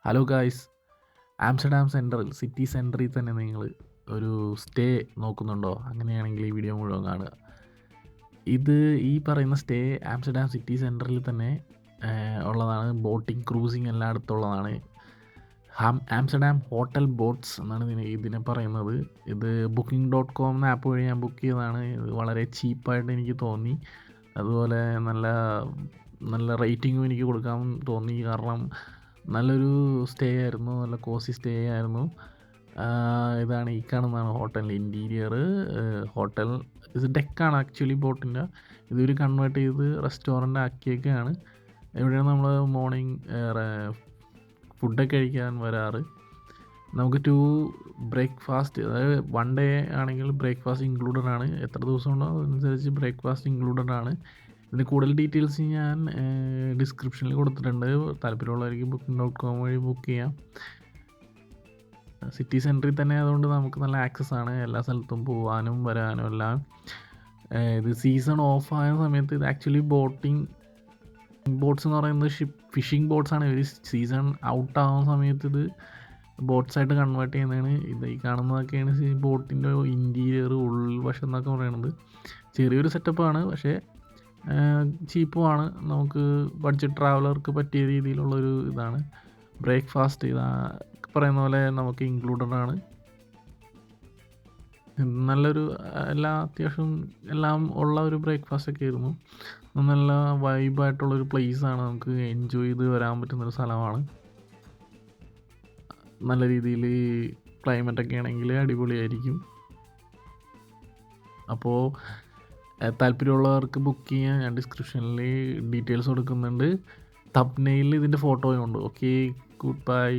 Hello guys, Amsterdam central city സെൻറ്ററിൽ തന്നെ നിങ്ങൾ ഒരു സ്റ്റേ നോക്കുന്നുണ്ടോ? അങ്ങനെയാണെങ്കിൽ ഈ വീഡിയോ മുഴുവൻ കാണുക. ഇത് ഈ പറയുന്ന സ്റ്റേ ആംസ്റ്റർഡാം സിറ്റി സെൻറ്ററിൽ തന്നെ ഉള്ളതാണ്. ബോട്ടിംഗ്, ക്രൂസിങ് എല്ലായിടത്തും ഉള്ളതാണ്. ആംസ്റ്റർഡാം ഹോട്ടൽ ബോട്ട്സ് എന്നാണ് ഇതിനെ പറയുന്നത്. ഇത് Booking.com എന്ന ആപ്പ് വഴി ഞാൻ ബുക്ക് ചെയ്തതാണ്. ഇത് വളരെ ചീപ്പായിട്ട് എനിക്ക് തോന്നി. അതുപോലെ നല്ല നല്ല റേറ്റിങ്ങും എനിക്ക് കൊടുക്കാൻ തോന്നി. കാരണം നല്ലൊരു സ്റ്റേ ആയിരുന്നു, നല്ല കോസി സ്റ്റേ ആയിരുന്നു. ഇതാണ് ഈ കാണുന്നതാണ് ഹോട്ടലിൻ്റെ ഇൻറ്റീരിയർ. ഹോട്ടൽ ഇത് ഡെക്കാണ് ആക്ച്വലി ബോട്ടിൻ്റെ. ഇതൊരു കൺവേർട്ട് ചെയ്ത് റെസ്റ്റോറൻ്റ് ആക്കിയൊക്കെയാണ്. ഇവിടെയാണ് നമ്മൾ മോർണിംഗ് ഫുഡൊക്കെ കഴിക്കാൻ വരാറ്. നമുക്ക് ബ്രേക്ക്ഫാസ്റ്റ്, അതായത് 1 ഡേ ആണെങ്കിൽ ബ്രേക്ക്ഫാസ്റ്റ് ഇൻക്ലൂഡഡ് ആണ്. എത്ര ദിവസം ഉണ്ടോ അതനുസരിച്ച് ബ്രേക്ക്ഫാസ്റ്റ് ഇൻക്ലൂഡഡ് ആണ്. ഇതിന് കൂടുതൽ ഡീറ്റെയിൽസ് ഞാൻ ഡിസ്ക്രിപ്ഷനിൽ കൊടുത്തിട്ടുണ്ട്. താല്പര്യമുള്ളവർക്ക് Booking.com വഴി ബുക്ക് ചെയ്യാം. സിറ്റി സെൻറ്ററിൽ തന്നെ അതുകൊണ്ട് നമുക്ക് നല്ല ആക്സസ് ആണ് എല്ലാ സ്ഥലത്തും പോകാനും വരാനും എല്ലാം. ഇത് സീസൺ ഓഫ് ആയ സമയത്ത് ഇത് ആക്ച്വലി ബോട്ട്സ് എന്ന് പറയുന്നത് ഫിഷിംഗ് ബോട്ട്സാണ്. ഒരു സീസൺ ഔട്ട് ആവുന്ന സമയത്ത് ഇത് ബോട്ട്സായിട്ട് കൺവേർട്ട് ചെയ്യുന്നതാണ്. ഇത് ഈ കാണുന്നതൊക്കെയാണ് ബോട്ടിൻ്റെ ഇൻറ്റീരിയർ, ഉൾവശം എന്നൊക്കെ പറയുന്നത്. ചെറിയൊരു സെറ്റപ്പാണ്, പക്ഷേ ചീപ്പുമാണ്. നമുക്ക് ബഡ്ജറ്റ് ട്രാവലർക്ക് പറ്റിയ രീതിയിലുള്ളൊരു ഇതാണ്. ബ്രേക്ക്ഫാസ്റ്റ് ഇതാ പറയുന്ന പോലെ നമുക്ക് ഇൻക്ലൂഡഡ് ആണ്. നല്ലൊരു അത്യാവശ്യം എല്ലാം ഉള്ള ഒരു ബ്രേക്ക്ഫാസ്റ്റ് ഒക്കെ ആയിരുന്നു. നല്ല വൈബായിട്ടുള്ളൊരു പ്ലേസാണ്. നമുക്ക് എൻജോയ് ചെയ്ത് വരാൻ പറ്റുന്നൊരു സ്ഥലമാണ്. നല്ല രീതിയിൽ ക്ലൈമറ്റൊക്കെ ആണെങ്കിൽ അടിപൊളിയായിരിക്കും. അപ്പോൾ താല്പര്യമുള്ളവർക്ക് ബുക്ക് ചെയ്യാൻ ഞാൻ ഡിസ്ക്രിപ്ഷനിൽ ഡീറ്റെയിൽസ് കൊടുക്കുന്നുണ്ട്. തംബ്നെയിലിൽ ഇതിൻ്റെ ഫോട്ടോയും ഉണ്ട്. Okay, good bye.